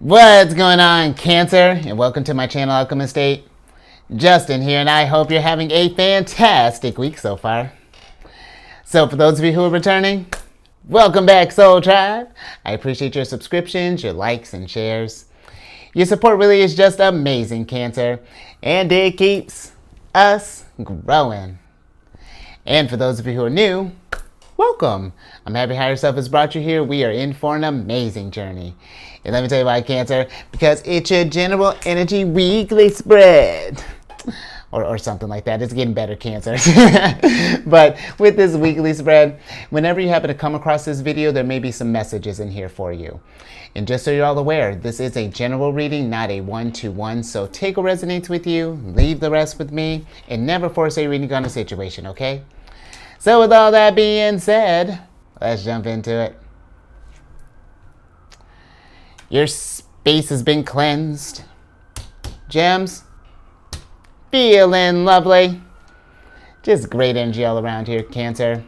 What's going on, Cancer? And welcome to my channel, Alchemist. Justin here, and I hope you're having a fantastic week so far. So for those of you who are returning, welcome back, Soul Tribe. I appreciate your subscriptions, your likes, and shares. Your support really is just amazing, Cancer, and it keeps us growing. And for those of you who are new, welcome. I'm happy Higher Self has brought you here. We are in for an amazing journey. And let me tell you why, Cancer, because it's your general energy weekly spread. Or something like that. It's getting better, Cancer. But with this weekly spread, whenever you happen to come across this video, there may be some messages in here for you. And just so you're all aware, this is a general reading, not a one-to-one. So take what resonates with you, leave the rest with me, and never force a reading on a situation, okay? So with all that being said, let's jump into it. Your space has been cleansed. Gems, feeling lovely. Just great energy all around here, Cancer.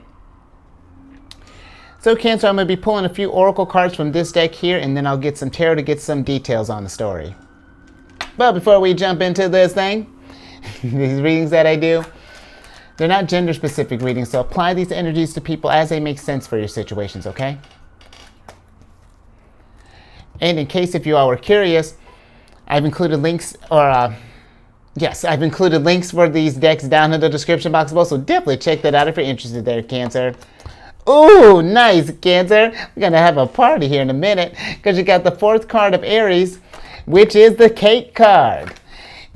So Cancer, I'm going to be pulling a few oracle cards from this deck here, and then I'll get some tarot to get some details on the story. But before we jump into this thing, these readings that I do, they're not gender-specific readings, so apply these energies to people as they make sense for your situations, okay? And in case if you all were curious, I've included links, I've included links for these decks down in the description box below, so definitely check that out if you're interested there, Cancer. Ooh, nice, Cancer. We're going to have a party here in a minute because you got the fourth card of Aries, which is the cake card.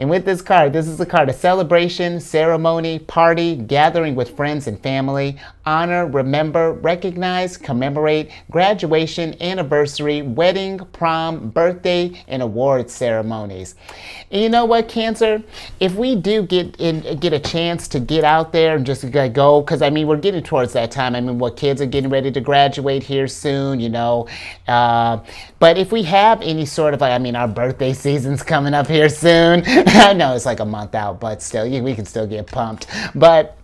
And with this card, this is a card of celebration, ceremony, party, gathering with friends and family, honor, remember, recognize, commemorate, graduation, anniversary, wedding, prom, birthday, and award ceremonies. And you know what, Cancer? If we do get a chance to get out there and just go, because I mean, we're getting towards that time. I mean, kids are getting ready to graduate here soon, you know. But if we have any sort of, our birthday season's coming up here soon. I know it's like a month out, but still, we can still get pumped. But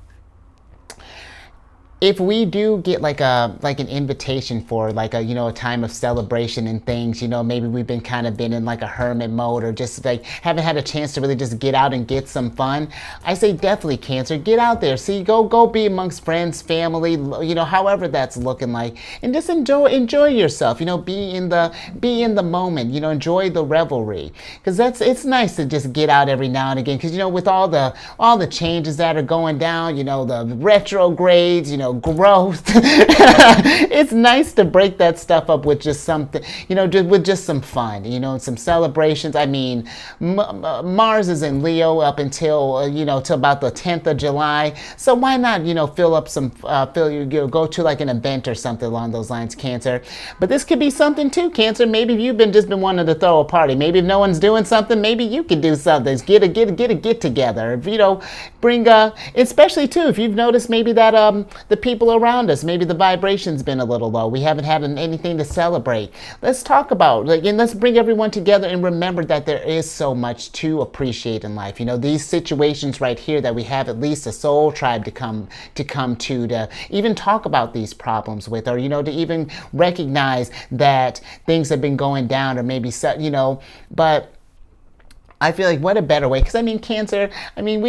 if we do get like an invitation for a time of celebration and things, maybe we've been in like a hermit mode or just like haven't had a chance to really just get out and get some fun, I say definitely, Cancer, get out there. See, go be amongst friends, family, however that's looking like, and just enjoy yourself. Be in the moment. Enjoy the revelry, because it's nice to just get out every now and again. Because with all the changes that are going down, the retrogrades, growth. It's nice to break that stuff up with just something, with just some fun, some celebrations. I mean, Mars is in Leo up until, till about the 10th of July. So why not, fill up some, go to like an event or something along those lines, Cancer. But this could be something too, Cancer. Maybe you've just been wanting to throw a party. Maybe if no one's doing something, maybe you could do something. Get a get together. Bring especially too, if you've noticed maybe that the people around us, maybe the vibration's been a little low. We haven't had anything to celebrate. Let's talk about, and let's bring everyone together and remember that there is so much to appreciate in life. These situations right here that we have at least a soul tribe to come to even talk about these problems with, or to even recognize that things have been going down, or maybe but I feel like what a better way, because I mean, Cancer, I mean,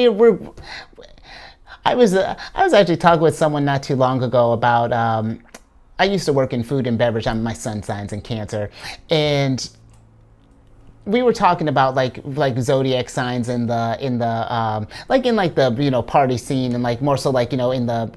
I was actually talking with someone not too long ago about, I used to work in food and beverage. My sun signs in Cancer, and we were talking about like zodiac signs in the party scene, and like more so like in the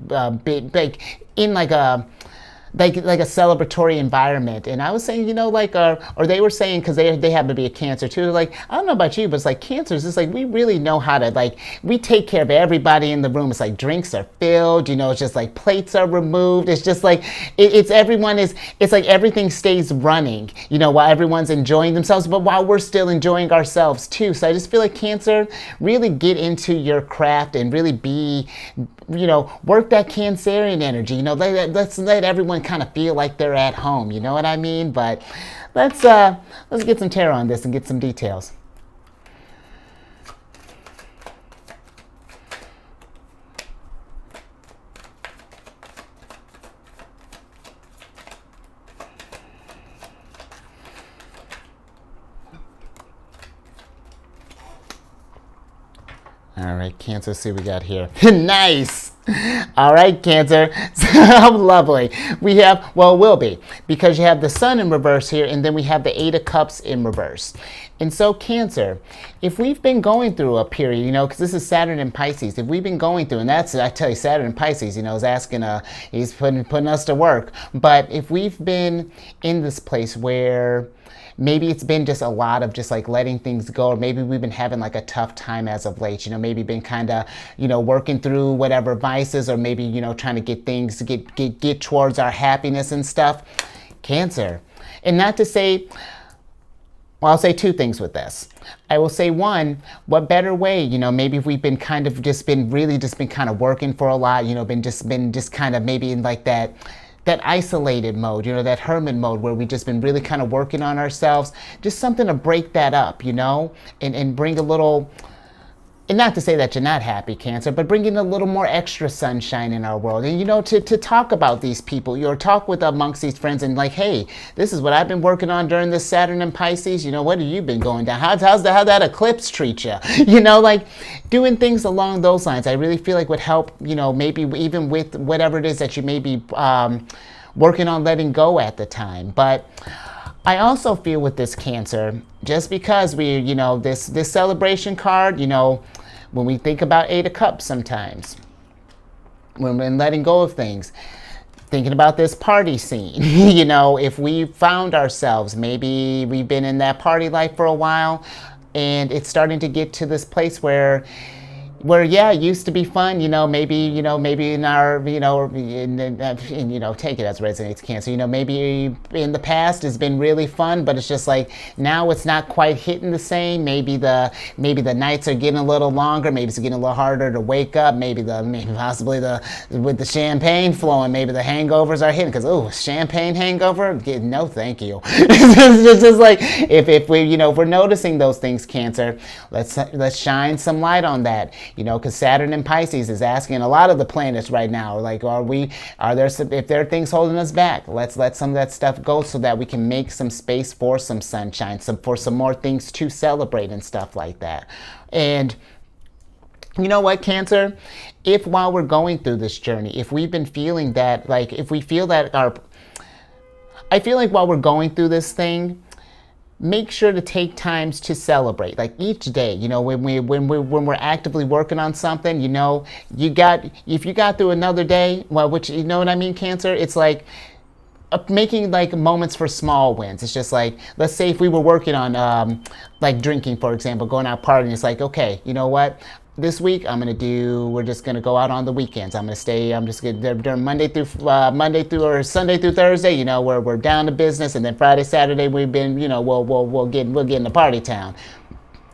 like a celebratory environment. And I was saying, or they were saying, because they happen to be a Cancer too, like, I don't know about you, but it's like Cancers, it's like we really know how to, we take care of everybody in the room. It's like drinks are filled, it's just like plates are removed. It's just like it's like everything stays running, while everyone's enjoying themselves, but while we're still enjoying ourselves too. So I just feel like, Cancer, really get into your craft and really be, work that Cancerian energy. Let's let everyone kind of feel like they're at home. You know what I mean? But let's get some tarot on this and get some details. All right, Cancer, see what we got here. Nice. All right, Cancer. Lovely. We have, well, it will be, because you have the Sun in reverse here, and then we have the Eight of Cups in reverse. And so, Cancer, if we've been going through a period, you know, because this is Saturn in Pisces, if we've been going through, and that's, I tell you, Saturn in Pisces, you know, is asking, he's putting us to work. But if we've been in this place where maybe it's been just a lot of just like letting things go, or maybe we've been having like a tough time as of late, you know, maybe been kind of, you know, working through whatever vices, or maybe, you know, trying to get things to get towards our happiness and stuff. Cancer. And not to say, well, I'll say two things with this. I will say, one, what better way, you know, maybe if we've been kind of just been kind of working for a lot, you know, been just kind of maybe in like that isolated mode, you know, that hermit mode where we've just been really kind of working on ourselves, just something to break that up, you know, and bring a little, and not to say that you're not happy, Cancer, but bringing a little more extra sunshine in our world. And, you know, to talk about these people, you know, talk with amongst these friends and like, hey, this is what I've been working on during this Saturn and Pisces. You know, what have you been going down? How'd that eclipse treat you? You know, like doing things along those lines, I really feel like would help, you know, maybe even with whatever it is that you may be working on letting go at the time. But I also feel with this, Cancer, just because we, you know, this celebration card, you know, when we think about Eight of Cups sometimes, when we're letting go of things, thinking about this party scene, you know, if we found ourselves, maybe we've been in that party life for a while, and it's starting to get to this place where yeah, it used to be fun, you know, maybe in our, you know, you know, take it as resonates, Cancer, you know, maybe in the past has been really fun, but it's just like now it's not quite hitting the same. Maybe the nights are getting a little longer, maybe it's getting a little harder to wake up, maybe possibly with the champagne flowing, maybe the hangovers are hitting, because champagne hangover, no thank you. It's just like if we, you know, if we're noticing those things, Cancer, let's shine some light on that. You know, because Saturn in Pisces is asking a lot of the planets right now, like, if there are things holding us back, let's let some of that stuff go so that we can make some space for some sunshine, for some more things to celebrate and stuff like that. And you know what, Cancer? If while we're going through this journey, if we've been feeling that, like, if we feel that I feel like while we're going through this thing, make sure to take times to celebrate, like each day, you know, when we're actively working on something, you know, if you got through another day, well, which, you know what I mean, Cancer, it's like making like moments for small wins. It's just like, let's say if we were working on like drinking, for example, going out partying, it's like, okay, you know what, this week we're just gonna go out on the weekends. I'm just gonna during Monday through or Sunday through Thursday, you know, we're down to business, and then Friday, Saturday we've been, you know, we'll get in the party town.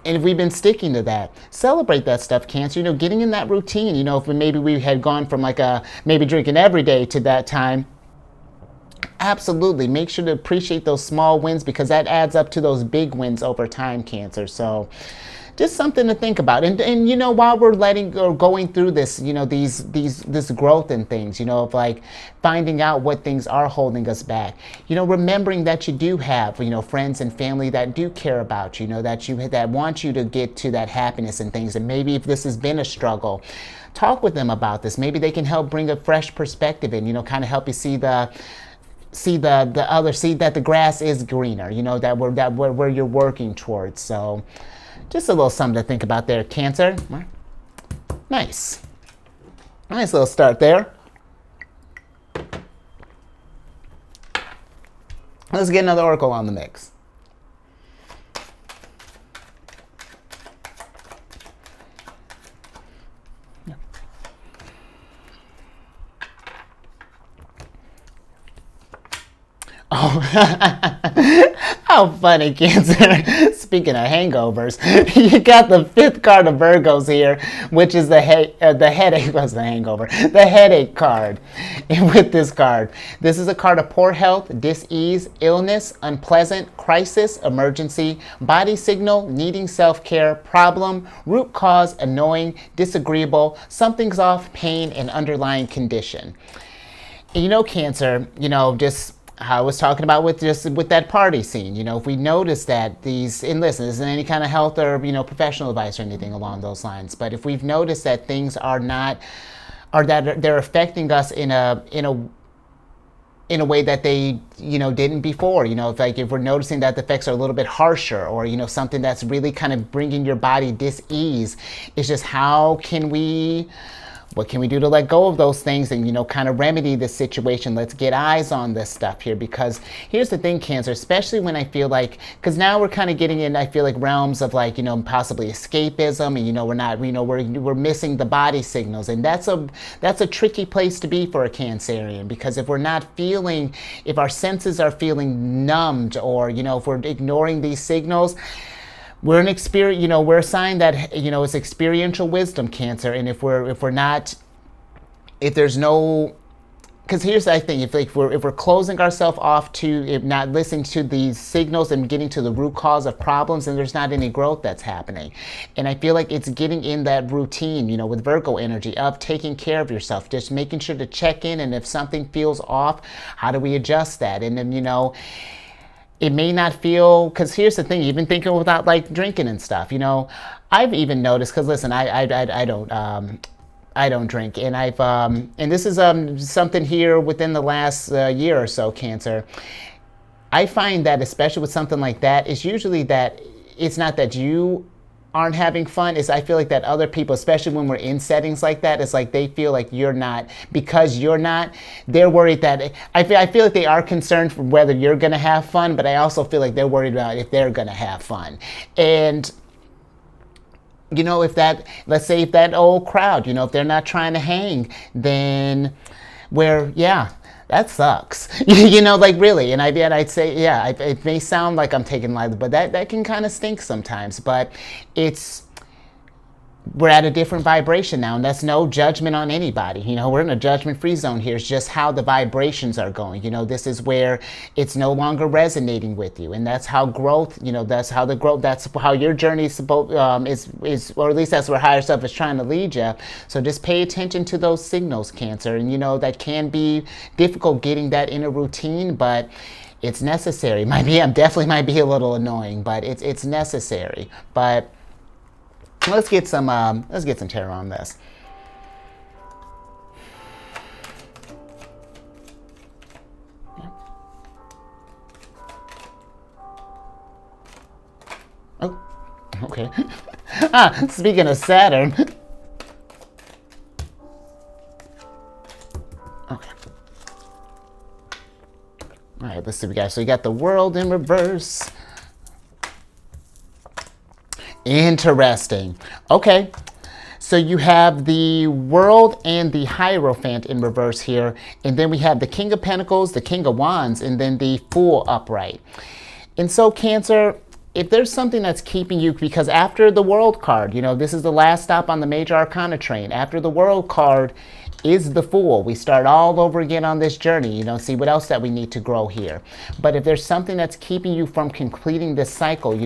And if we've been sticking to that, celebrate that stuff, Cancer. You know, getting in that routine. You know, if maybe we had gone from like maybe drinking every day to that time, absolutely make sure to appreciate those small wins, because that adds up to those big wins over time, Cancer. So just something to think about. And you know, while we're going through this, you know, this growth and things, you know, of like finding out what things are holding us back, you know, remembering that you do have, you know, friends and family that do care about you, you know, that want you to get to that happiness and things. And maybe if this has been a struggle, talk with them about this. Maybe they can help bring a fresh perspective in, you know, kind of help you see that the grass is greener, you know, where you're working towards. So just a little something to think about there, Cancer. Nice little start there. Let's get another oracle on the mix. Oh, how funny, Cancer. Speaking of hangovers, you got the fifth card of Virgos here, which is the headache. What's the hangover? The headache card. And with this card, this is a card of poor health, dis-ease, illness, unpleasant, crisis, emergency, body signal, needing self-care, problem, root cause, annoying, disagreeable, something's off, pain, and underlying condition. And you know, Cancer, you know, just I was talking about with that party scene. If we notice that and listen, this isn't any kind of health or professional advice or anything along those lines, but if we've noticed that things are not, or that they're affecting us in a way that they didn't before, if we're noticing that the effects are a little bit harsher, or something that's really kind of bringing your body dis-ease, it's just what can we do to let go of those things and kind of remedy the situation? Let's get eyes on this stuff here, because here's the thing, Cancer, especially when I feel like, because now we're kind of getting in, I feel like, realms of possibly escapism, and we're not, we're missing the body signals, and that's a tricky place to be for a Cancerian, because if our senses are feeling numbed, or if we're ignoring these signals, we're an experience, we're a sign that, it's experiential wisdom, Cancer. And if there's no, because here's the thing, if we're closing ourselves off to not listening to these signals and getting to the root cause of problems, then there's not any growth that's happening. And I feel like it's getting in that routine, with Virgo energy, of taking care of yourself, just making sure to check in, and if something feels off, how do we adjust that? And then, it may not feel, because here's the thing, even thinking without drinking and stuff, I've even noticed, because listen, I don't drink, and and this is something here within the last year or so, Cancer. I find that, especially with something like that, it's usually that it's not that you aren't having fun, is I feel like that other people, especially when we're in settings like that, it's like they feel like you're not, because you're not, they're worried that, I feel like they are concerned for whether you're going to have fun, but I also feel like they're worried about if they're going to have fun. And let's say if that old crowd, if they're not trying to hang, then that sucks. Really. And I'd say, yeah, it may sound like I'm taking lightly, but that can kind of stink sometimes. But we're at a different vibration now, and that's no judgment on anybody. We're in a judgment-free zone here. It's just how the vibrations are going. This is where it's no longer resonating with you, and that's how growth. That's how your journey is supposed is, or at least that's where higher self is trying to lead you. So just pay attention to those signals, Cancer, and that can be difficult getting that in a routine, but it's necessary. Definitely might be a little annoying, but it's necessary. But let's get some tarot on this. Oh, okay. Speaking of Saturn. Okay. All right, let's see what we got. So we got the World in reverse. Interesting. Okay. So you have the World and the Hierophant in reverse here. And then we have the King of Pentacles, the King of Wands, and then the Fool upright. And so, Cancer, if there's something that's keeping you, because after the World card, this is the last stop on the Major Arcana train. After the World card is the Fool. We start all over again on this journey, see what else that we need to grow here. But if there's something that's keeping you from completing this cycle,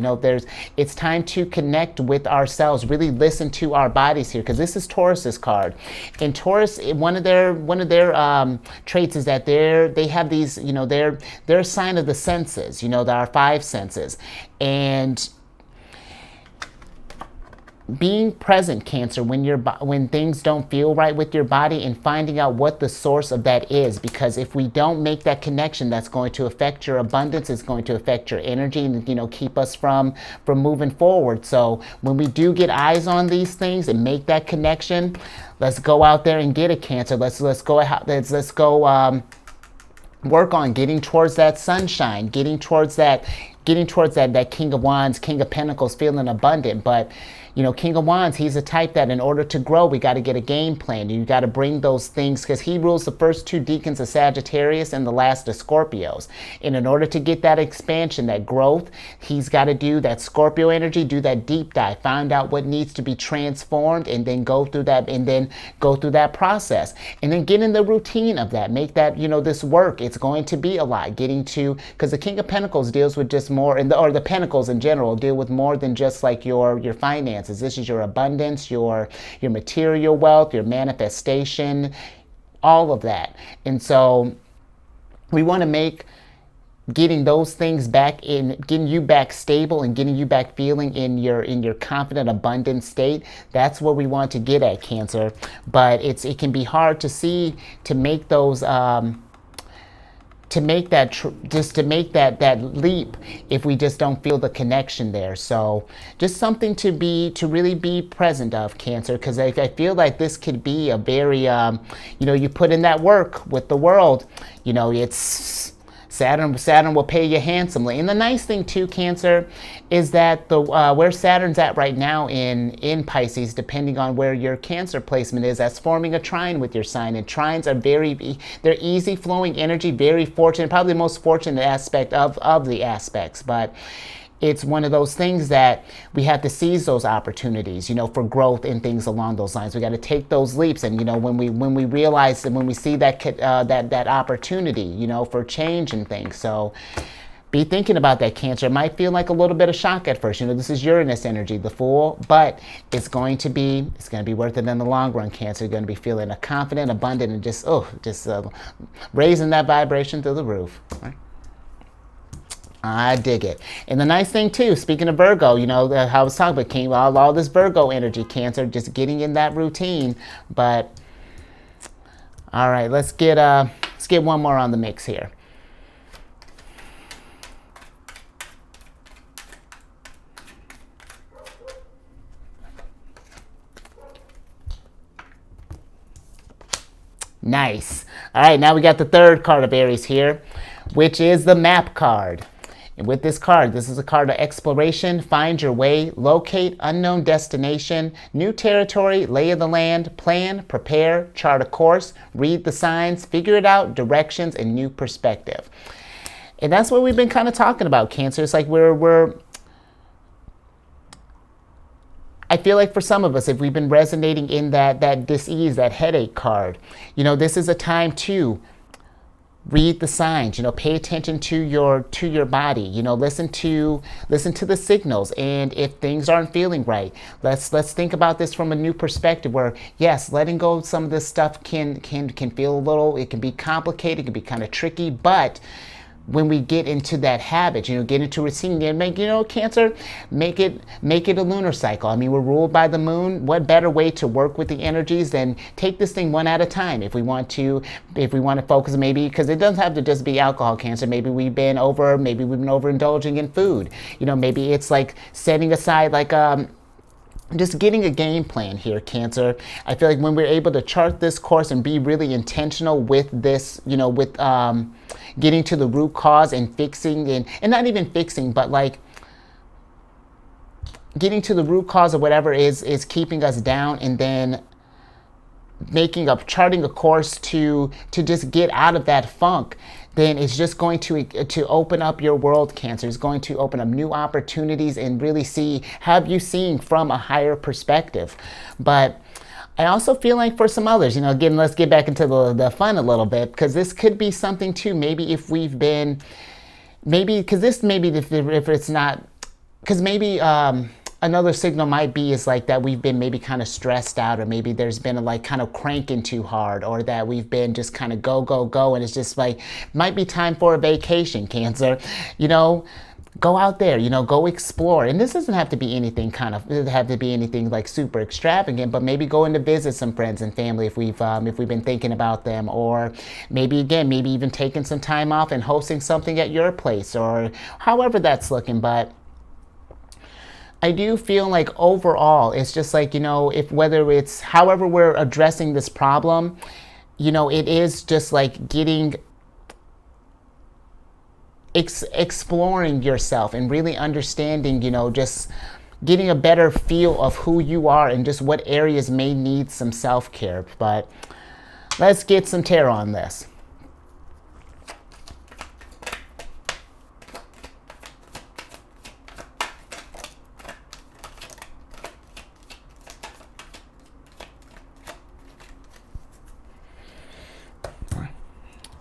it's time to connect with ourselves, really listen to our bodies here, because this is Taurus's card. And Taurus, one of their traits is that they have these, they're a sign of the senses, there are 5 senses. And being present, Cancer, when things don't feel right with your body, and finding out what the source of that is, because if we don't make that connection, that's going to affect your abundance, it's going to affect your energy, and keep us from moving forward. So when we do get eyes on these things and make that connection, let's go out there and get it, Cancer. Let's go work on getting towards that sunshine, getting towards that King of Wands, King of Pentacles, feeling abundant. But King of Wands, he's a type that in order to grow, we got to get a game plan. You got to bring those things, because he rules the first 2 decans of Sagittarius and the last of Scorpios. And in order to get that expansion, that growth, he's got to do that Scorpio energy, do that deep dive, find out what needs to be transformed, and then go through that process. And then get in the routine of that. Make that, this work. It's going to be a lot. Because the King of Pentacles deals with just more, or the Pentacles in general deal with more than just like your finances. This is your abundance, your material wealth, your manifestation, all of that. And so we want to make getting those things back in, getting you back stable and getting you back feeling in your confident, abundant state. That's what we want to get at, Cancer. But it can be hard to see, to make those to make that that leap if we just don't feel the connection there. So just something to really be present of, Cancer, because I feel like this could be a very you put in that work with the world, it's Saturn will pay you handsomely. And the nice thing too, Cancer, is that the where Saturn's at right now in Pisces, depending on where your Cancer placement is, that's forming a trine with your sign. And trines are they're easy flowing energy, very fortunate, probably the most fortunate aspect of the aspects. But it's one of those things that we have to seize those opportunities, for growth and things along those lines. We got to take those leaps, and when we realize and when we see that that opportunity, for change and things. So be thinking about that, Cancer. It might feel like a little bit of shock at first. This is Uranus energy, the Fool, but it's going to be worth it in the long run, Cancer. You're going to be feeling confident, abundant, and just raising that vibration through the roof. Right? I dig it. And the nice thing too, speaking of Virgo, how I was talking about all this Virgo energy, Cancer, just getting in that routine. But all right, let's get one more on the mix here. Nice. All right, now we got the third card of Aries here, which is the Map card. And with this card, this is a card of exploration, find your way, locate unknown destination, new territory, lay of the land, plan, prepare, chart a course, read the signs, figure it out, directions, and new perspective. And that's what we've been kind of talking about, Cancer. It's like I feel like for some of us, if we've been resonating in that dis-ease, that headache card, this is a time to read the signs, pay attention to your body, listen to the signals. And if things aren't feeling right, let's think about this from a new perspective where, yes, letting go of some of this stuff can feel a little, it can be complicated, it can be kind of tricky, but when we get into that habit, get into routine, and make, Cancer, make it a lunar cycle. I mean, we're ruled by the moon. What better way to work with the energies than take this thing one at a time? If we want to focus, maybe, because it doesn't have to just be alcohol, Cancer. Maybe we've been overindulging in food. Maybe it's like setting aside just getting a game plan here, Cancer. I feel like when we're able to chart this course and be really intentional with this, with getting to the root cause and fixing and not even fixing, but like getting to the root cause of whatever is keeping us down, and then charting a course to just get out of that funk, then it's just going to open up your world, Cancer. It's going to open up new opportunities and really have you seeing from a higher perspective. But I also feel like for some others, again, let's get back into the fun a little bit, because this could be something too. Maybe if we've been, because if it's not, because maybe another signal might be is like that we've been maybe kind of stressed out, or maybe there's been a kind of cranking too hard, or that we've been just kind of go, and it's just might be time for a vacation, Cancer. Go out there, go explore. And this doesn't have to be anything like super extravagant, but maybe going to visit some friends and family if we've been thinking about them, or maybe even taking some time off and hosting something at your place, or however that's looking. But I do feel like overall, it's just like, if whether it's however we're addressing this problem, it is just like exploring yourself and really understanding, just getting a better feel of who you are and just what areas may need some self-care. But let's get some tarot on this.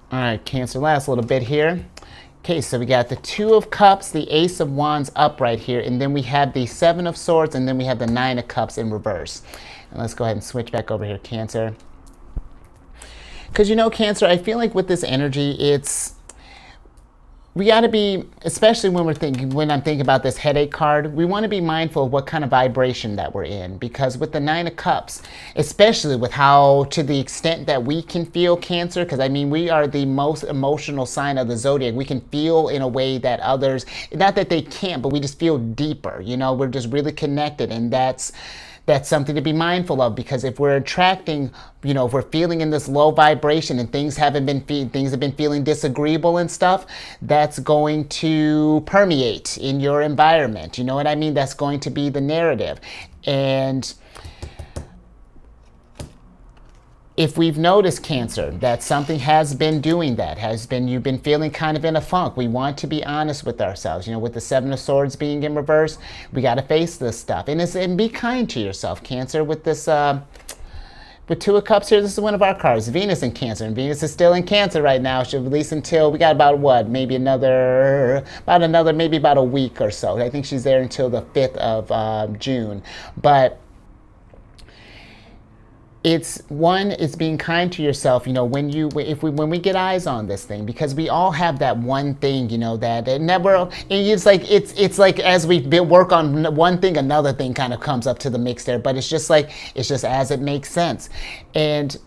All right, Cancer, last little bit here. Okay, so we got the Two of Cups, the Ace of Wands upright here, and then we have the Seven of Swords, and then we have the Nine of Cups in reverse. And let's go ahead and switch back over here, Cancer. Because Cancer, I feel like with this energy, we got to be, especially when I'm thinking about this headache card, we want to be mindful of what kind of vibration that we're in, because with the Nine of Cups, especially with how, to the extent that we can feel Cancer, because I mean, we are the most emotional sign of the zodiac. We can feel in a way that others, not that they can't, but we just feel deeper, you know, we're just really connected. And that's something to be mindful of, because if we're attracting, you know, if we're feeling in this low vibration and things have been feeling disagreeable and stuff, that's going to permeate in your environment. You know what I mean? That's going to be the narrative. And if we've noticed, Cancer, that something has been doing that, you've been feeling kind of in a funk, we want to be honest with ourselves. You know, with the Seven of Swords being in reverse, we got to face this stuff. And be kind to yourself, Cancer. With this, with Two of Cups here, this is one of our cards, Venus in Cancer. And Venus is still in Cancer right now. She'll release until, we got about what, maybe about a week or so. I think she's there until the 5th of June. But it's being kind to yourself, you know, when we get eyes on this thing, because we all have that one thing, you know, that it's like as we work on one thing, another thing kind of comes up to the mix there, but it's just as it makes sense. And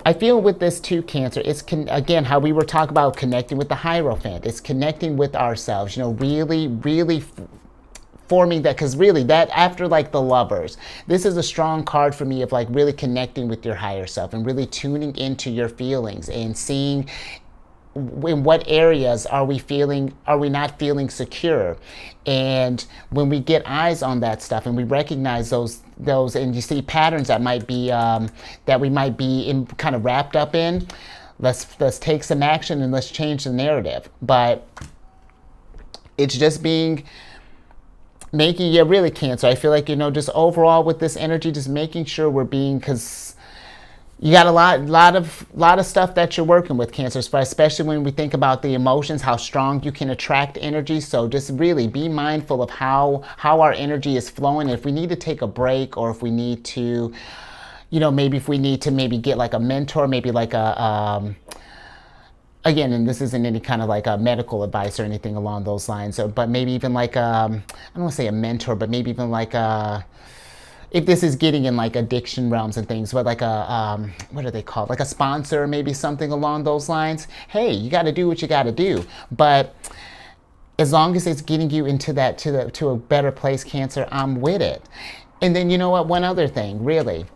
I feel with this too, Cancer, it's again, how we were talking about connecting with the Hierophant, it's connecting with ourselves, you know, really forming that, because really that, after like the Lovers, this is a strong card for me of like really connecting with your higher self and really tuning into your feelings and seeing in what areas are we not feeling secure. And when we get eyes on that stuff and we recognize those and you see patterns that might be that we might be kind of wrapped up in, let's take some action and let's change the narrative. But it's just really, Cancer, I feel like, you know, just overall with this energy, just making sure we're being, because you got a lot of stuff that you're working with, Cancer, especially when we think about the emotions, how strong you can attract energy. So just really be mindful of how our energy is flowing. If we need to take a break, or if we need to, you know, maybe get like a mentor, maybe like again, and this isn't any kind of like a medical advice or anything along those lines, but maybe even like I don't want to say a mentor, but maybe even like if this is getting in like addiction realms and things, but like what are they called? Like a sponsor, maybe something along those lines. Hey, you got to do what you got to do, but as long as it's getting you into that to a better place, Cancer, I'm with it. And then, you know what? One other thing, really.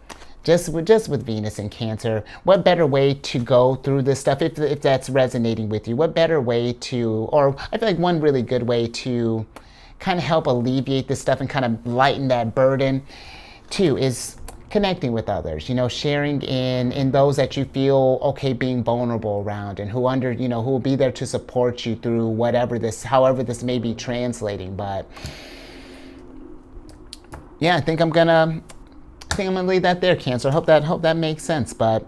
Just with Venus and Cancer, what better way to go through this stuff, if that's resonating with you? What better way to, or I feel like one really good way to kind of help alleviate this stuff and kind of lighten that burden too, is connecting with others, you know, sharing in those that you feel okay being vulnerable around, and who will be there to support you through however this may be translating. But yeah, I think I'm gonna leave that there, Cancer. Hope that makes sense. But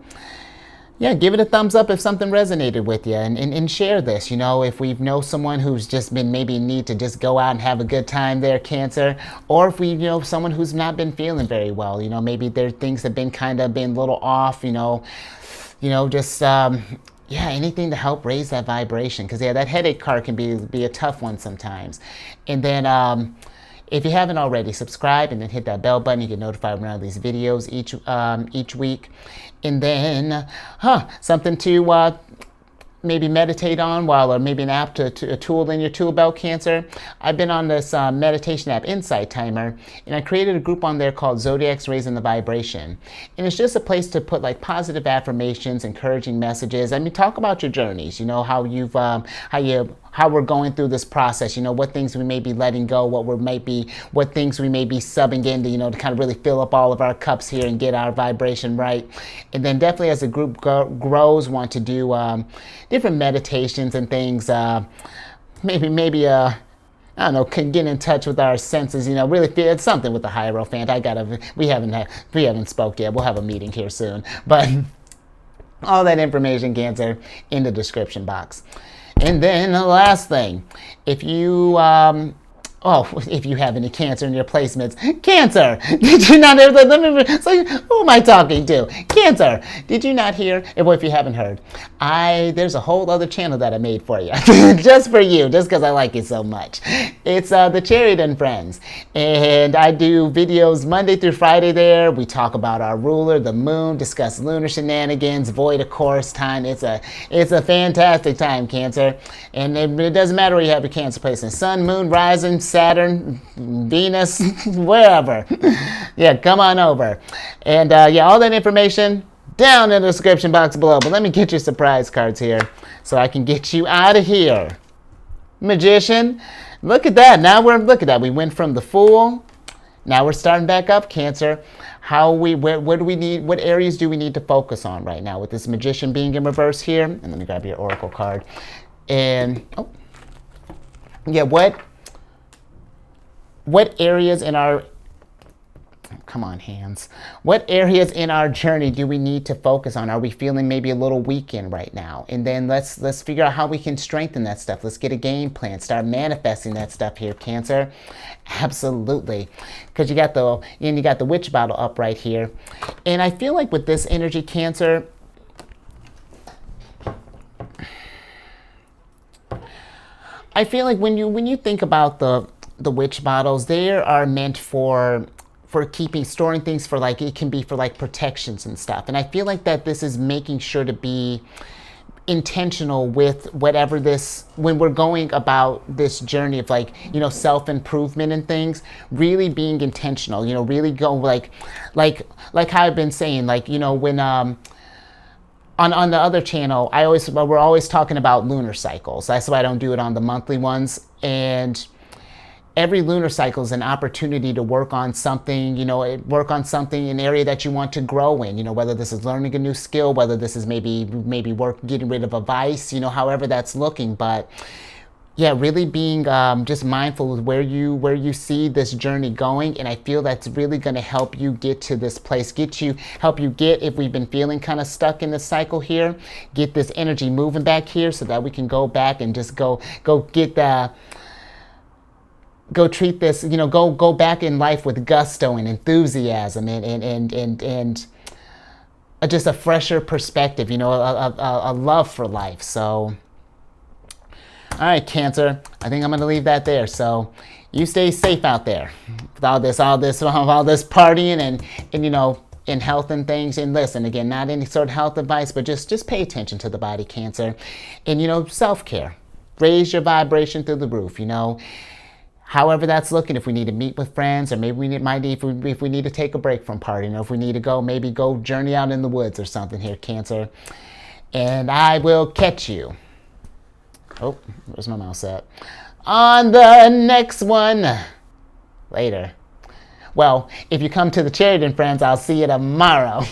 yeah, give it a thumbs up if something resonated with you, and share this. You know, if we know someone who's just been maybe need to just go out and have a good time there, Cancer, or if we know someone who's not been feeling very well, you know, maybe their things have been a little off, just anything to help raise that vibration, because that headache card can be a tough one sometimes. And then if you haven't already, subscribe and then hit that bell button. You get notified when I release videos each week. And then, something to maybe meditate on or maybe an app a tool in your tool belt, Cancer. I've been on this meditation app, Insight Timer, and I created a group on there called Zodiacs Raising the Vibration. And it's just a place to put like positive affirmations, encouraging messages. I mean, talk about your journeys, you know, how we're going through this process, you know, what things we may be letting go, what things we may be subbing into, you know, to kind of really fill up all of our cups here and get our vibration right. And then definitely as the group grows, want to do different meditations and things, maybe I don't know, can get in touch with our senses, you know, really feel it's something with the Hierophant. We haven't spoke yet. We'll have a meeting here soon, but all that information, Cancer, in the description box. And then the last thing, if you Oh, if you have any Cancer in your placements. Cancer! Did you not hear? It's like, who am I talking to? Cancer! Did you not hear? Well, if you haven't heard, there's a whole other channel that I made for you. Just for you, just because I like it so much. It's the Chariot and Friends. And I do videos Monday through Friday there. We talk about our ruler, the moon, discuss lunar shenanigans, void of course time. It's a fantastic time, Cancer. And it doesn't matter where you have your Cancer placement. Sun, moon, rising, Saturn, Venus, wherever. Yeah, come on over. And yeah, all that information down in the description box below. But let me get your surprise cards here so I can get you out of here. Magician, look at that. Look at that. We went from the Fool. Now we're starting back up, Cancer. What do we need? What areas do we need to focus on right now with this Magician being in reverse here? And let me grab your Oracle card. And yeah, what areas in our, come on hands, what areas in our journey do we need to focus on? Are we feeling maybe a little weak in right now? And then let's figure out how we can strengthen that stuff. Let's get a game plan, start manifesting that stuff here, Cancer. Absolutely. Because you got the witch bottle up right here. And I feel like with this energy, Cancer, I feel like when you think about the witch bottles, they are meant for storing things for, like, it can be for like protections and stuff. And I feel like that this is making sure to be intentional with whatever this, when we're going about this journey of, like, you know, self-improvement and things, really being intentional, you know, really go like how I've been saying, like, you know, when on the other channel, we're always talking about lunar cycles. That's why I don't do it on the monthly ones. And every lunar cycle is an opportunity to work on something, you know, an area that you want to grow in, you know, whether this is learning a new skill, whether this is maybe getting rid of a vice, you know, however that's looking. But yeah, really being just mindful of where you see this journey going. And I feel that's really going to help you get to this place, help you get, if we've been feeling kind of stuck in this cycle here, get this energy moving back here so that we can go back and just go treat this, you know, go back in life with gusto and enthusiasm and just a fresher perspective, you know, a love for life. So, all right, Cancer, I think I'm going to leave that there. So you stay safe out there with all this partying and you know, in health and things. And listen, again, not any sort of health advice, but just pay attention to the body, Cancer. And, you know, self-care. Raise your vibration through the roof, you know. However that's looking, if we need to meet with friends, or maybe if we need to take a break from partying, or if we need to go journey out in the woods or something here, Cancer. And I will catch you. Oh, where's my mouse at? On the next one. Later. Well, if you come to the Chariot and Friends, I'll see you tomorrow.